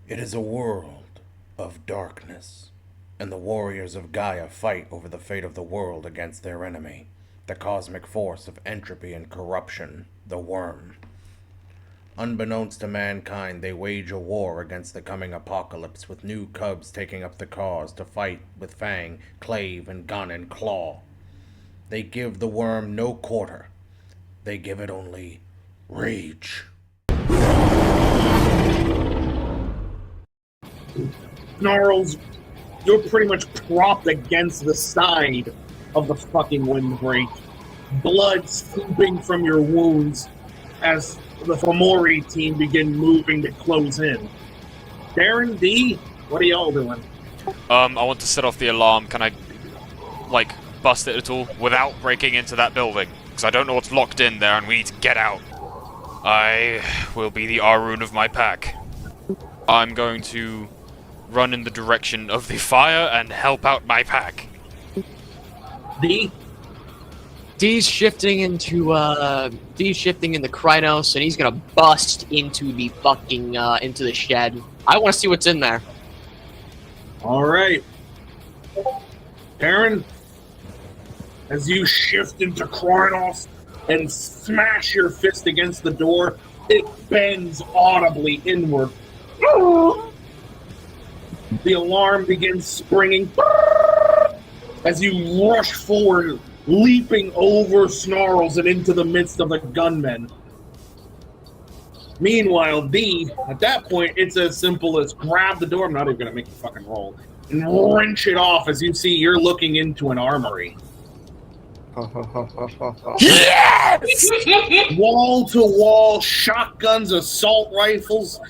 It is a world of darkness, and the warriors of Gaia fight over the fate of the world against their enemy, the cosmic force of entropy and corruption, the worm. Unbeknownst to mankind, they wage a war against the coming apocalypse, with new cubs taking up the cause to fight with fang, clave, and gun and claw. They give the worm no quarter. They give it only rage. Snarls, you're pretty much propped against the side of the fucking windbreak. Blood seeping from your wounds as the Fomori team begin moving to close in. Darren, D, what are y'all doing? I want to set off the alarm. Can I, bust it at all without breaking into that building? Because I don't know what's locked in there and we need to get out. I will be the Arun of my pack. I'm going to run in the direction of the fire and help out my pack. D? D's shifting into Krynos, and he's gonna bust into the fucking into the shed. I want to see what's in there. All right, Darren, as you shift into Krynos and smash your fist against the door, it bends audibly inward. The alarm begins springing as you rush forward, leaping over Snarls and into the midst of the gunmen. Meanwhile, D, at that point, it's as simple as grab the door, I'm not even going to make you fucking roll, and wrench it off as you see you're looking into an armory. Yes! Wall-to-wall shotguns, assault rifles,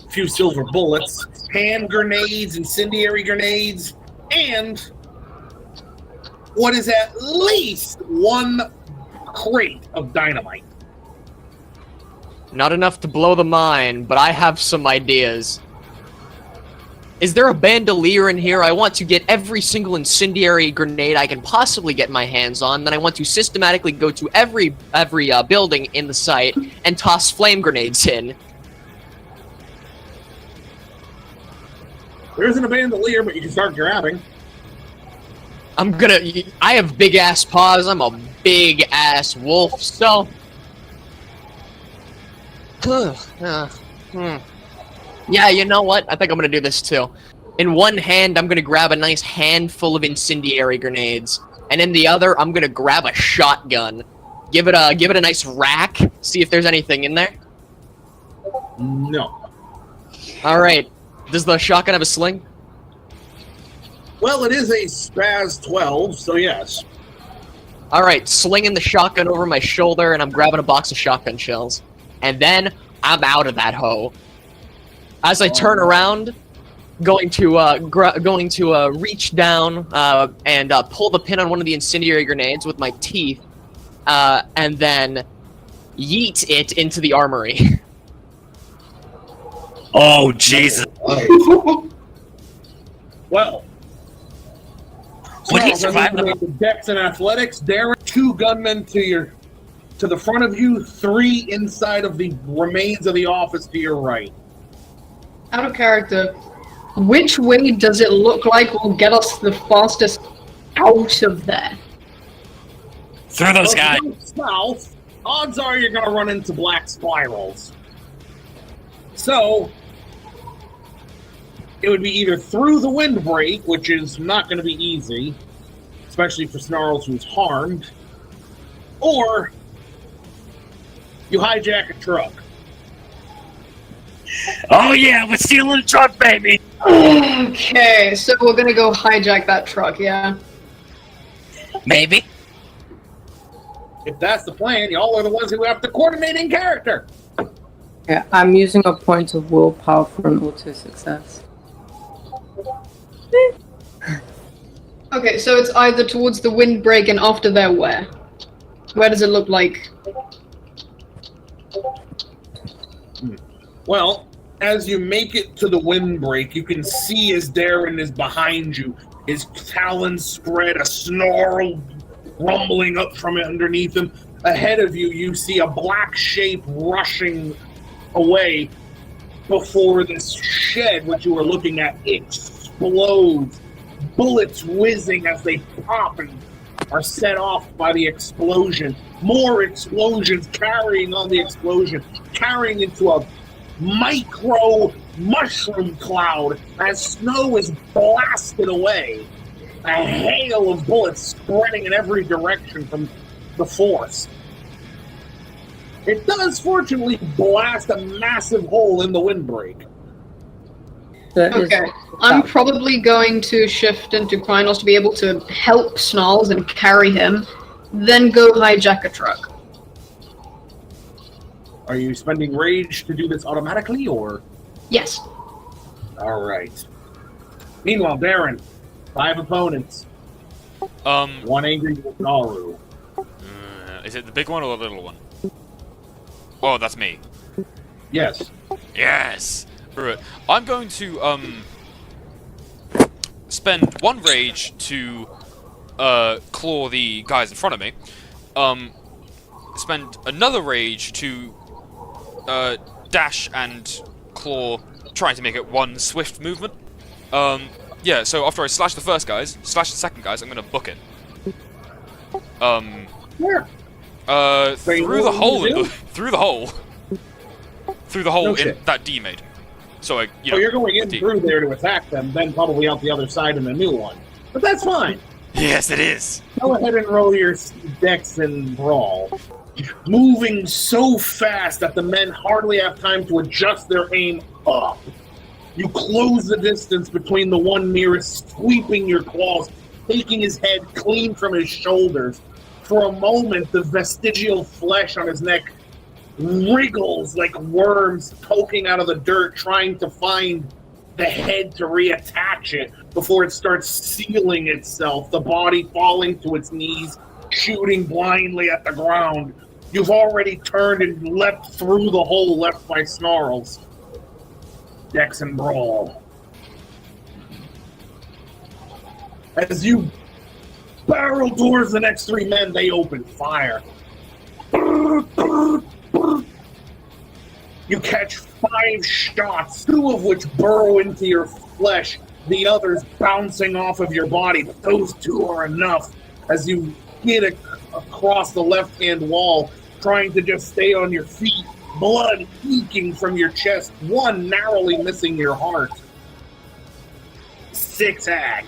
a few silver bullets, hand grenades, incendiary grenades, and what is at least one crate of dynamite. Not enough to blow the mine, but I have some ideas. Is there a bandolier in here? I want to get every single incendiary grenade I can possibly get my hands on. Then I want to systematically go to every building in the site and toss flame grenades in. There isn't a bandolier, but you can start grabbing. I have big ass paws. I'm a big ass wolf, so. Yeah, you know what? I think I'm gonna do this too. In one hand, I'm gonna grab a nice handful of incendiary grenades, and in the other, I'm gonna grab a shotgun. Give it a nice rack. See if there's anything in there. No. All right. Does the shotgun have a sling? Well, it is a Spaz 12, so yes. All right, slinging the shotgun over my shoulder, and I'm grabbing a box of shotgun shells, and then I'm out of that hoe. As I turn around, going to reach down and pull the pin on one of the incendiary grenades with my teeth, and then yeet it into the armory. Oh, Jesus. Well, Would he so, survive the Dex and Athletics, Darren, 2 gunmen to the front of you, 3 inside of the remains of the office to your right. Out of character, which way does it look like will get us the fastest out of there? Through those guys. South, odds are you're going to run into black spirals. So, it would be either through the windbreak, which is not going to be easy, especially for Snarls who's harmed, or you hijack a truck. Oh, yeah, we're stealing a truck, baby. Okay, so we're gonna go hijack that truck, yeah? Maybe. If that's the plan, y'all are the ones who have to coordinate in character. Yeah, I'm using a point of willpower for an auto success. Okay, so it's either towards the windbreak and after there where? Where does it look like? Well, as you make it to the windbreak, you can see as Darren is behind you, his talons spread, a snarl rumbling up from underneath him. Ahead of you, you see a black shape rushing away before this shed, which you are looking at, explodes. Bullets whizzing as they pop and are set off by the explosion. More explosions carrying on the explosion, carrying into a micro mushroom cloud as snow is blasted away. A hail of bullets spreading in every direction from the force. It does fortunately blast a massive hole in the windbreak. Okay, I'm probably going to shift into Chronicles to be able to help Snarls and carry him, then go hijack a truck. Are you spending rage to do this automatically, or? Yes. Alright. Meanwhile, Darren, 5 opponents. 1 angry Naru. Is it the big one or the little one? Oh, that's me. Yes. Yes! Right. I'm going to, spend 1 rage to, claw the guys in front of me. Spend another rage to, dash and claw, trying to make it 1 swift movement. Yeah, so after I slash the first guys, slash the second guys, I'm gonna book it. Where? Through the hole No in shit. that D made. So I, you So know, you're going in D. through there to attack them, then probably out the other side in a new one. But that's fine. Yes, it is. Go ahead and roll your dex and brawl. Moving so fast that the men hardly have time to adjust their aim up. You close the distance between the one nearest, sweeping your claws, taking his head clean from his shoulders. For a moment, the vestigial flesh on his neck wriggles like worms poking out of the dirt, trying to find the head to reattach it before it starts sealing itself, the body falling to its knees, shooting blindly at the ground. You've already turned and leapt through the hole left by Snarls. Dex and brawl. As you barrel towards the next 3 men, they open fire. You catch 5 shots, 2 of which burrow into your flesh, the others bouncing off of your body, but those 2 are enough as you hit across the left-hand wall, trying to just stay on your feet, blood leaking from your chest, 1 narrowly missing your heart. 6 ag.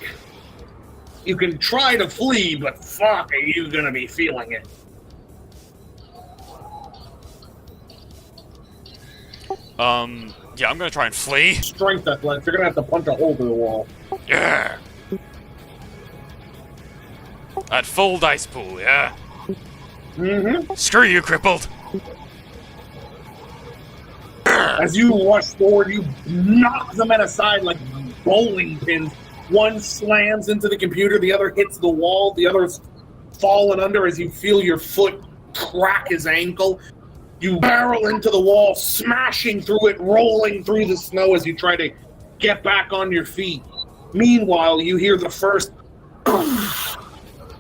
You can try to flee, but fuck, are you gonna be feeling it? Yeah, I'm gonna try and flee. Strength athletics, you're gonna have to punch a hole through the wall. Yeah. At full dice pool, yeah. Mm-hmm. Screw you, crippled. As you rush forward, you knock the men aside like bowling pins. 1 slams into the computer, the other hits the wall, the other's fallen under as you feel your foot crack his ankle. You barrel into the wall, smashing through it, rolling through the snow as you try to get back on your feet. Meanwhile, you hear the first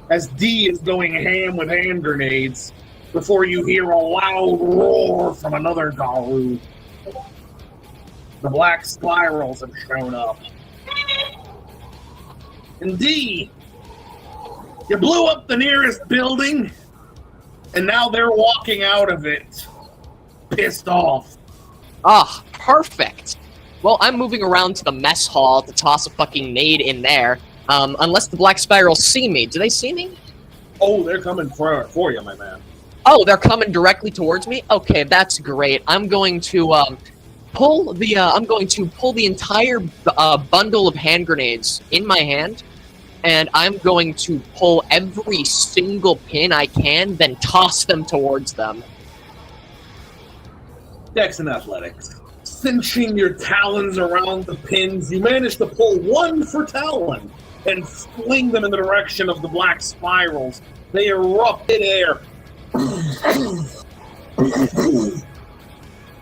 as D is going ham with hand grenades before you hear a loud roar from another Garu. The black spirals have shown up. And D, you blew up the nearest building, and now they're walking out of it, pissed off. Ah, perfect. Well, I'm moving around to the mess hall to toss a fucking nade in there. Unless the black spirals see me. Do they see me? Oh, they're coming for you, my man. Oh, they're coming directly towards me? Okay, that's great. I'm going to pull the entire bundle of hand grenades in my hand, and I'm going to pull every single pin I can, then toss them towards them. Dex and athletics. Cinching your talons around the pins, you manage to pull 1 for talon and fling them in the direction of the black spirals. They erupt in air.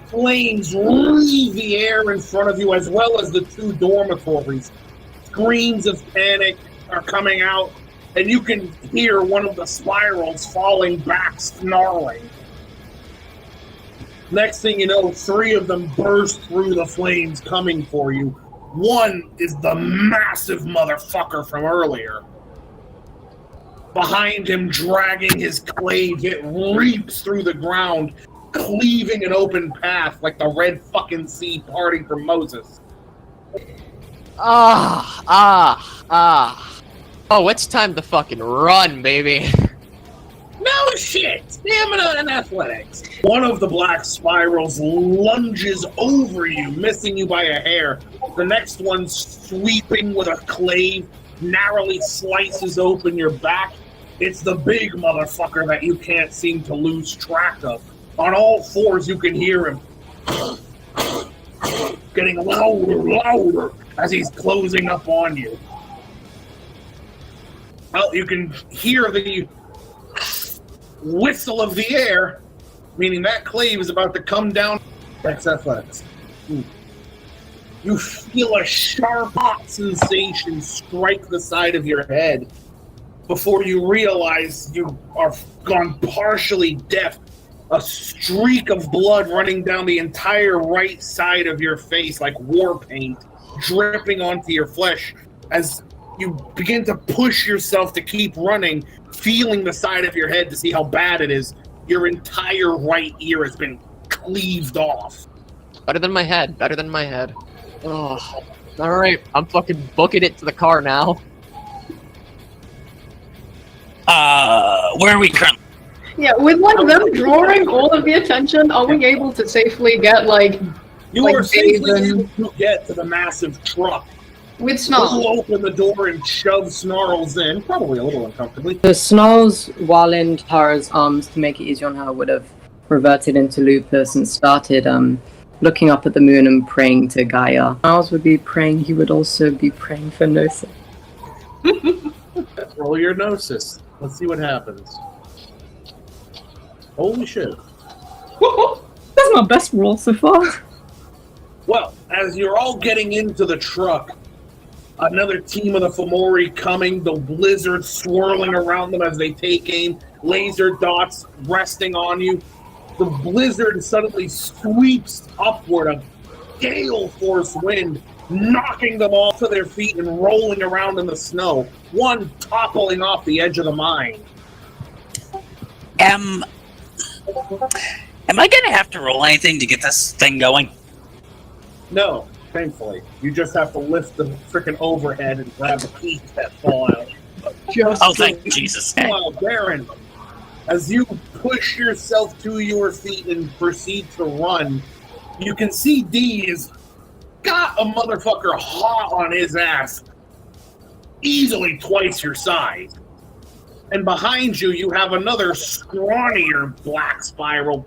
Flames wreathe the air in front of you, as well as the 2 dormitories. Screams of panic are coming out, and you can hear one of the spirals falling back, snarling. Next thing you know, 3 of them burst through the flames coming for you. One is the massive motherfucker from earlier. Behind him, dragging his clave, it reaps through the ground, cleaving an open path like the Red fucking Sea parting from Moses. Oh, it's time to fucking run, baby. No shit! Stamina and athletics. One of the black spirals lunges over you, missing you by a hair. The next one, sweeping with a clave, narrowly slices open your back. It's the big motherfucker that you can't seem to lose track of. On all fours, you can hear him getting louder as he's closing up on you. Well, you can hear the whistle of the air, meaning that clave is about to come down. XFX. You feel a sharp, hot sensation strike the side of your head before you realize you are gone partially deaf. A streak of blood running down the entire right side of your face like war paint, dripping onto your flesh as you begin to push yourself to keep running, feeling the side of your head to see how bad it is. Your entire right ear has been cleaved off. Better than my head. Better than my head. Oh, all right. I'm fucking booking it to the car now. Where are we currently? Yeah, with like them drawing all of the attention, are we able to safely get like You like are safely Dave able to get to the massive truck. with You'll Snarl? open the door and shove Snarls in, probably a little uncomfortably. The snarls, while in Tara's arms to make it easier on her, would have reverted into lupus and started looking up at the moon and praying to Gaia. Snarls would be praying, he would also be praying for Gnosis. Roll your Gnosis. Let's see what happens. Holy shit. That's my best roll so far. Well, as you're all getting into the truck, another team of the Fomori coming, the blizzard swirling around them as they take aim, laser dots resting on you. The blizzard suddenly sweeps upward, a gale force wind, knocking them off of their feet and rolling around in the snow, one toppling off the edge of the mine. Am I gonna have to roll anything to get this thing going? No, thankfully. You just have to lift the frickin' overhead and grab the pieces that fall out. Oh, thank Jesus. Well, Baron, as you push yourself to your feet and proceed to run, you can see D has got a motherfucker hot on his ass, easily twice your size. And behind you, you have another scrawnier black spiral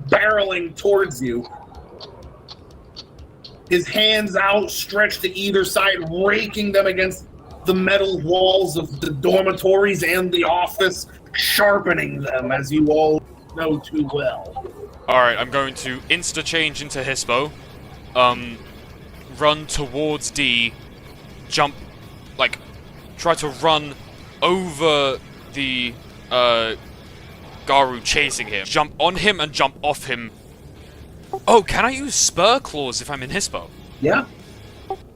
barreling towards you. His hands outstretched to either side, raking them against the metal walls of the dormitories and the office, sharpening them, as you all know too well. Alright, I'm going to insta-change into Hispo, run towards D, jump, like, try to run over the, Garu chasing him, jump on him and jump off him. Oh, can I use Spur Claws if I'm in Hispo? Yeah.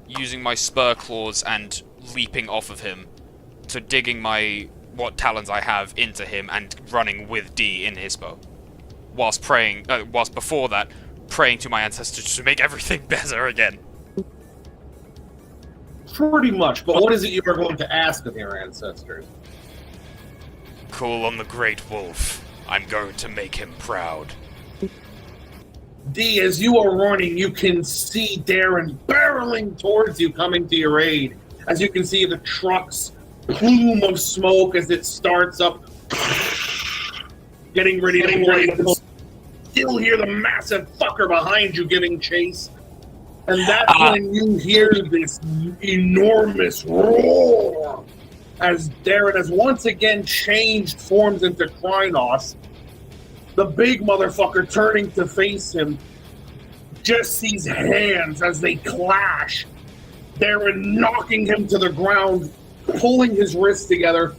Using my Spur Claws and leaping off of him. So digging what talons I have into him and running with D in Hispo. Whilst praying, whilst before that, praying to my ancestors to make everything better again. Pretty much, but what is it you are going to ask of your ancestors? Call on the Great Wolf. I'm going to make him proud. D, as you are running, you can see Darren barreling towards you, coming to your aid. As you can see the truck's plume of smoke as it starts up, getting ready to still hear the massive fucker behind you giving chase. And that's when you hear this enormous roar as Darren has once again changed forms into Krynos. The big motherfucker turning to face him just sees hands as they clash. Darren knocking him to the ground, pulling his wrists together,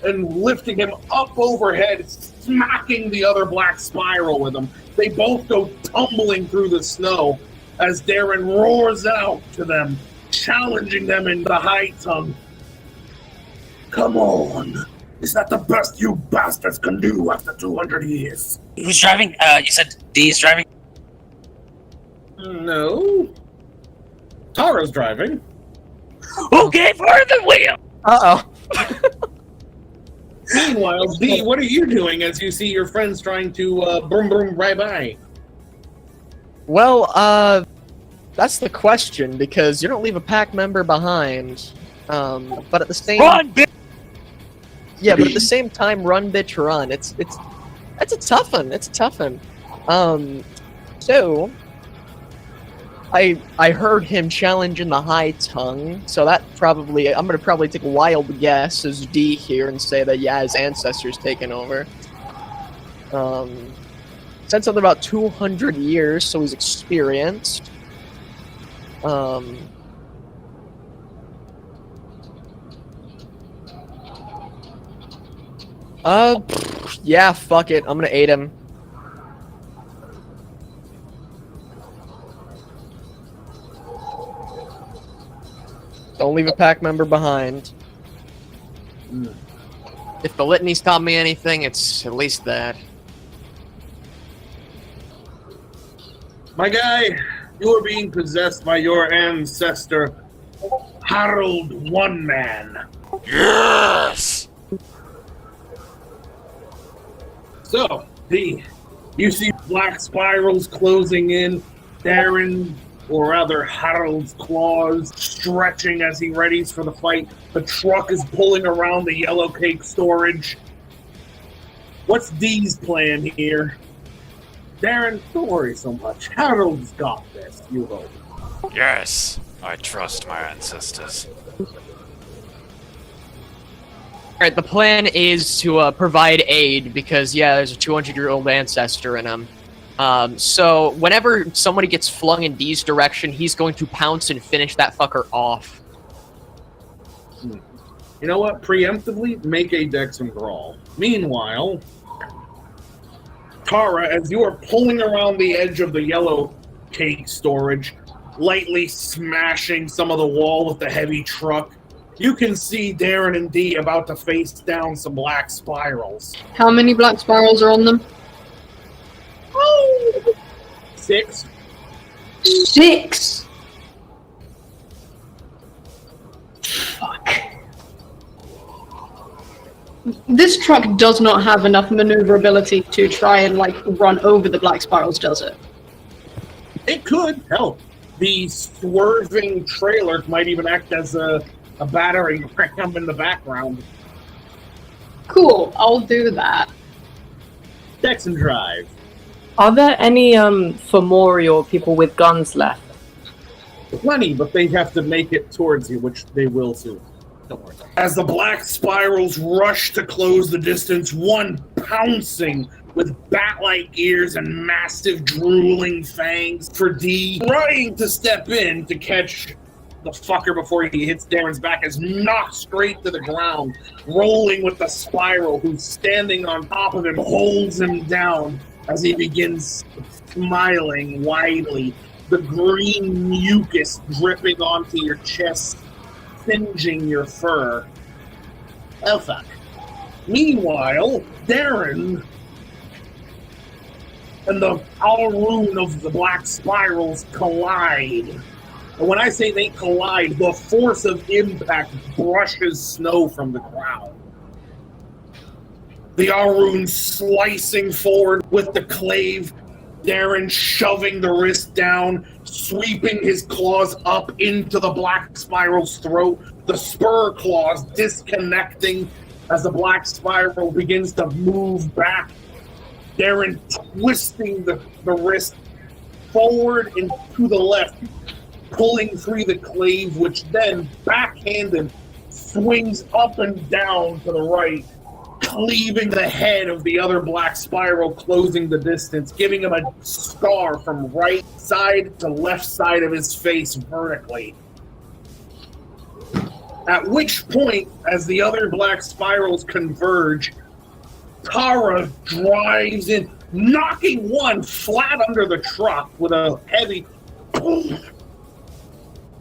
and lifting him up overhead, smacking the other black spiral with him. They both go tumbling through the snow as Darren roars out to them, challenging them in the high tongue. Come on. Is that the best you bastards can do after 200 years? Who's driving? You said D's driving? No. Tara's driving. Who gave her the wheel? Uh-oh. Meanwhile, D, what are you doing as you see your friends trying to boom boom right by? Well, that's the question, because you don't leave a pack member behind. But at the same Run, bitch! Yeah, but at the same time, run, bitch, run. It's a tough one. It's a tough one. So I heard him challenging the high tongue, so that I'm gonna probably take a wild guess as D here and say that yeah, his ancestors taken over. Said something about 200 years, so he's experienced. Yeah, fuck it. I'm gonna aid him. Don't leave a pack member behind. If the litany's taught me anything, it's at least that. My guy, you are being possessed by your ancestor, Harold One Man. Yes! So, D, you see black spirals closing in, Darren, or rather Harold's claws stretching as he readies for the fight. The truck is pulling around the yellow cake storage. What's D's plan here? Darren, don't worry so much. Harold's got this, you hope. Yes, I trust my ancestors. Alright, the plan is to provide aid, because, yeah, there's a 200-year-old ancestor in him. So, whenever somebody gets flung in D's direction, he's going to pounce and finish that fucker off. You know what? Preemptively, make a dex and brawl. Meanwhile, Tara, as you are pulling around the edge of the yellow cake storage, lightly smashing some of the wall with the heavy truck, you can see Darren and D about to face down some black spirals. How many black spirals are on them? Oh! 6. 6! Fuck. This truck does not have enough maneuverability to try and, run over the black spirals, does it? It could help. The swerving trailer might even act as a battering ram in the background. Cool, I'll do that. Dex and drive. Are there any Fomori or people with guns left? Plenty, but they have to make it towards you, which they will soon. Don't worry. As the black spirals rush to close the distance, one pouncing with bat-like ears and massive drooling fangs for D, trying to step in to catch the fucker before he hits Darren's back, is knocked straight to the ground, rolling with the spiral, who's standing on top of him, holds him down as he begins smiling widely, the green mucus dripping onto your chest, singeing your fur. Oh, fuck. Meanwhile, Darren and the Alrune of the black spirals collide. And when I say they collide, the force of impact brushes snow from the ground. The Alrune slicing forward with the clave, Darren shoving the wrist down, sweeping his claws up into the black spiral's throat, the spur claws disconnecting as the black spiral begins to move back. Darren twisting the wrist forward and to the left, pulling free the clave, which then, backhanded, swings up and down to the right, cleaving the head of the other black spiral, closing the distance, giving him a scar from right side to left side of his face vertically. At which point, as the other black spirals converge, Tara drives in, knocking one flat under the truck with a heavy boom.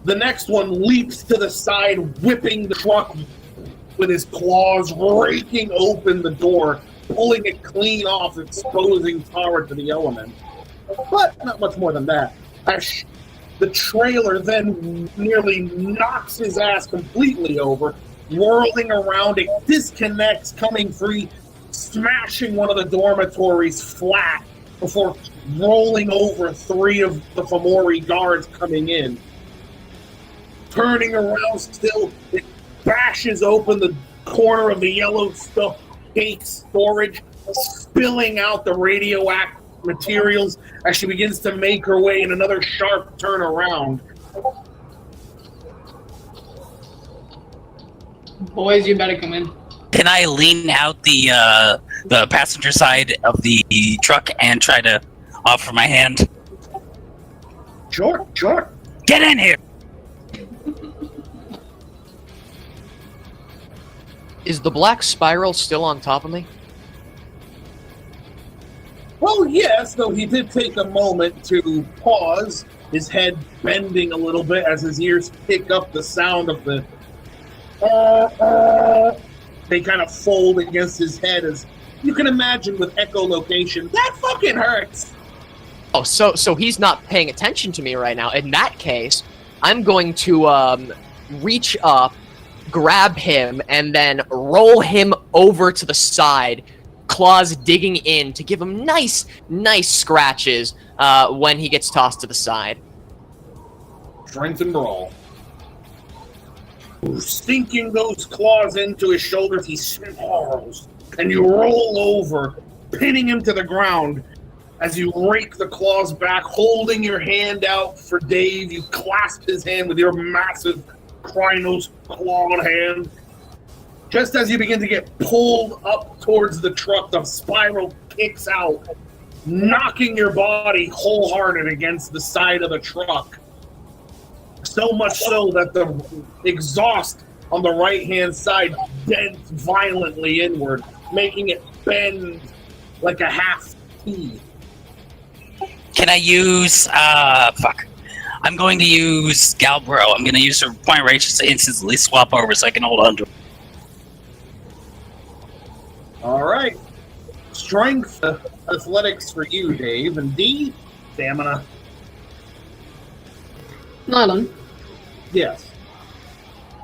The next one leaps to the side, whipping the truck with his claws, raking open the door, pulling it clean off, exposing Tara to the element. But not much more than that. The trailer then nearly knocks his ass completely over, whirling around. It disconnects, coming free, smashing one of the dormitories flat before rolling over 3 of the Fomori guards coming in. Turning around still, it bashes open the corner of the yellow stuff cake storage, spilling out the radioactive materials as she begins to make her way in another sharp turn around. Boys, you better come in. Can I lean out the passenger side of the truck and try to offer my hand? Sure. Get in here! Is the black spiral still on top of me? Well, yes, though he did take a moment to pause, his head bending a little bit as his ears pick up the sound of the they kind of fold against his head, as you can imagine with echolocation. That fucking hurts! Oh, so he's not paying attention to me right now. In that case, I'm going to reach up, grab him, and then roll him over to the side, claws digging in to give him nice scratches when he gets tossed to the side. Strength and brawl. Sinking those claws into his shoulders, he snarls, and you roll over, pinning him to the ground. As you rake the claws back, holding your hand out for Dave, you clasp his hand with your massive Krynos clawed hand. Just as you begin to get pulled up towards the truck, the spiral kicks out, knocking your body wholehearted against the side of the truck. So much so that the exhaust on the right-hand side dents violently inward, making it bend like a half T. Can I use, I'm going to use Galbro. I'm going to use her point rage to instantly swap over so I can hold on to her. All right. Strength athletics for you, Dave. And D, stamina. Nylan. Yes.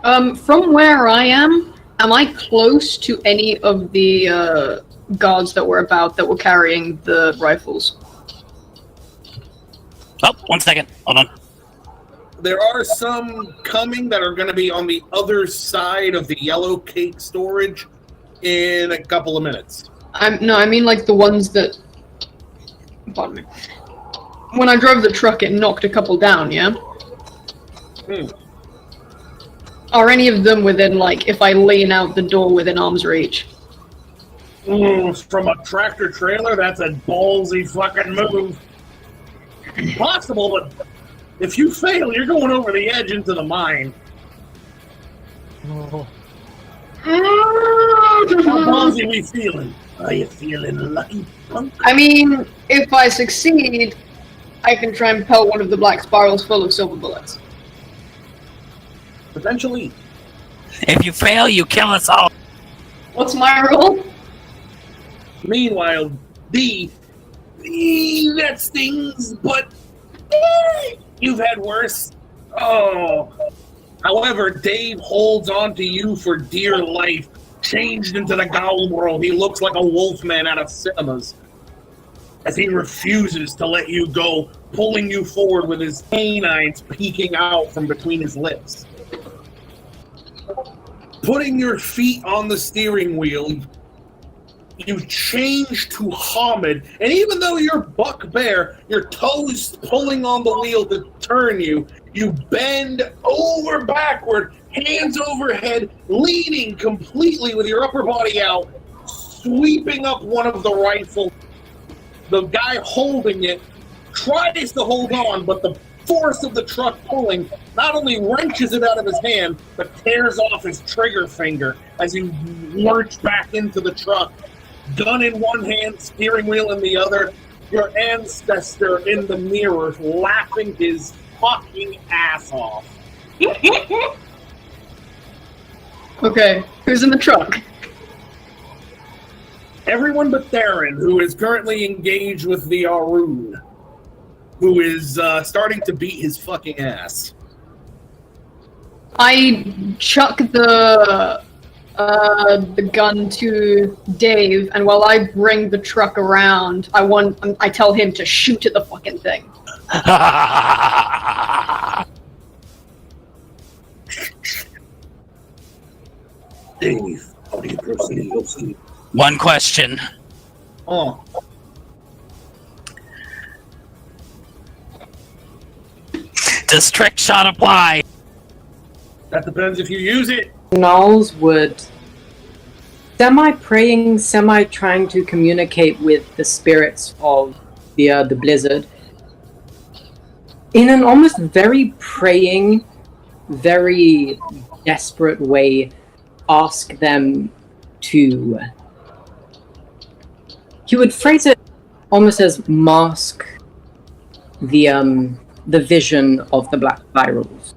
From where I am I close to any of the guards that were carrying the rifles? Oh, 1 second. Hold on. There are some coming that are going to be on the other side of the yellow cake storage in a couple of minutes. I mean like the ones that... Pardon me. When I drove the truck, it knocked a couple down, yeah? Are any of them within, like, if I lean out the door within arm's reach? From a tractor trailer, that's a ballsy fucking move. Possible, but if you fail, you're going over the edge into the mine. How ballsy we feeling? Are you feeling lucky, punk? I mean, if I succeed, I can try and pelt one of the black spirals full of silver bullets. Potentially. If you fail, you kill us all. What's my role? Meanwhile, D, that stings, but you've had worse. Oh. However, Dave holds on to you for dear life. Changed into the Gowl world, he looks like a wolfman out of cinemas. As he refuses to let you go, pulling you forward with his canines peeking out from between his lips. Putting your feet on the steering wheel, you change to Hamid, and even though you're buck bear, your toes pulling on the wheel to turn you, you bend over backward, hands overhead, leaning completely with your upper body out, sweeping up one of the rifles. The guy holding it tries to hold on, but the force of the truck pulling not only wrenches it out of his hand, but tears off his trigger finger as you lurch back into the truck. Gun in one hand, steering wheel in the other, your ancestor in the mirror laughing his fucking ass off. Okay, who's in the truck? Everyone but Theron, who is currently engaged with the Arun, who is starting to beat his fucking ass. I chuck the gun to Dave, and while I bring the truck around, I tell him to shoot at the fucking thing. Dave, how do you proceed? One question. Oh. Does trick shot apply? That depends if you use it. Snarls would semi-praying, semi-trying to communicate with the spirits of the blizzard in an almost very praying, very desperate way, ask them to... He would phrase it almost as mask the vision of the black spirals.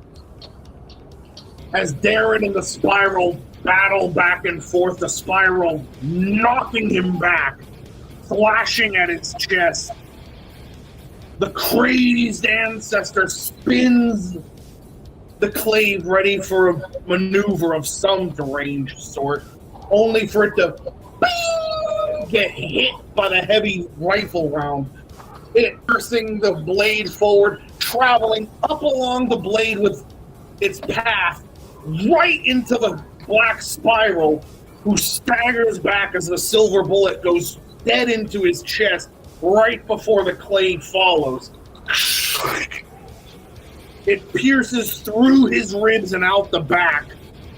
As Darren and the spiral battle back and forth, the spiral knocking him back, flashing at his chest. The crazed ancestor spins the clave ready for a maneuver of some deranged sort, only for it to get hit by the heavy rifle round. It piercing the blade forward, traveling up along the blade with its path, right into the black spiral, who staggers back as the silver bullet goes dead into his chest right before the clave follows. It pierces through his ribs and out the back.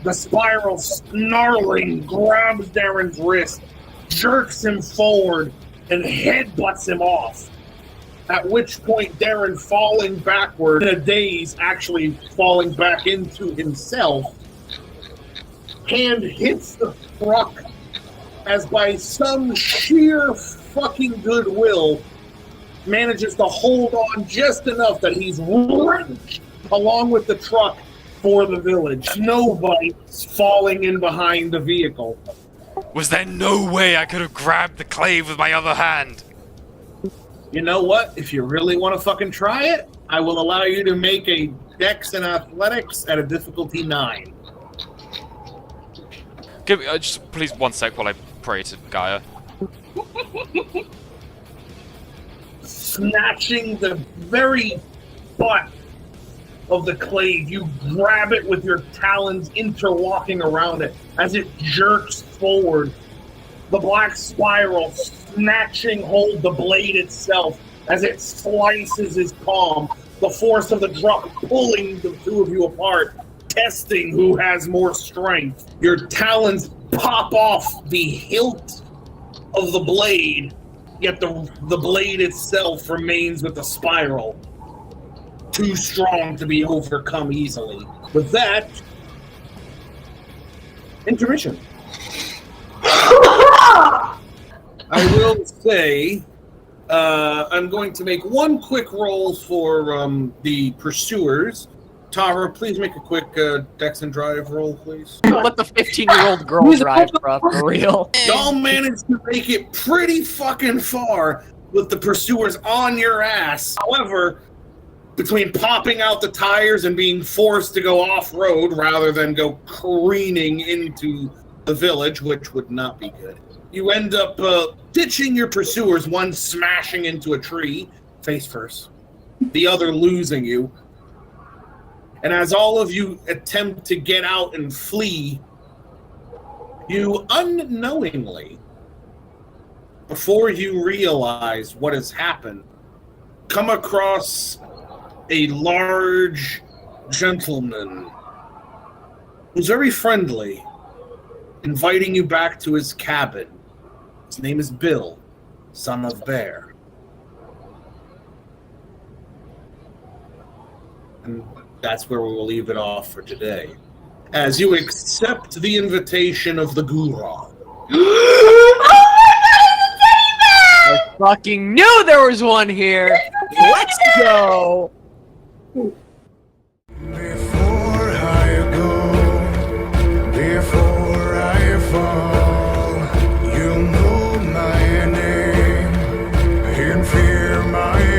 The spiral, snarling, grabs Darren's wrist, jerks him forward, and headbutts him off. At which point, Darren, falling backward in a daze, actually falling back into himself, hand hits the truck as by some sheer fucking goodwill manages to hold on just enough that he's wrenched along with the truck for the village. Nobody's falling in behind the vehicle. Was there no way I could have grabbed the clave with my other hand? You know what? If you really want to fucking try it, I will allow you to make a Dex and Athletics at a difficulty 9. Give me, just please 1 sec while I pray to Gaia. Snatching the very butt of the clave, you grab it with your talons interlocking around it as it jerks forward. The black spiral snatching hold the blade itself as it slices his palm. The force of the drop pulling the two of you apart, testing who has more strength. Your talons pop off the hilt of the blade, yet the blade itself remains with the spiral. Too strong to be overcome easily. With that, intermission. I will say, I'm going to make one quick roll for the pursuers. Tara, please make a quick Dex and Drive roll, please. Let the 15-year-old girl drive, bro, for real. Y'all managed to make it pretty fucking far with the pursuers on your ass. However, between popping out the tires and being forced to go off-road rather than go careening into the village, which would not be good, you end up ditching your pursuers, one smashing into a tree, face first, the other losing you. And as all of you attempt to get out and flee, you unknowingly, before you realize what has happened, come across a large gentleman who's very friendly, inviting you back to his cabin. His name is Bill, son of Bear. And that's where we will leave it off for today. As you accept the invitation of the Guru. I fucking knew there was one here. Let's go. Before I go, before I fall, you know my name, in fear my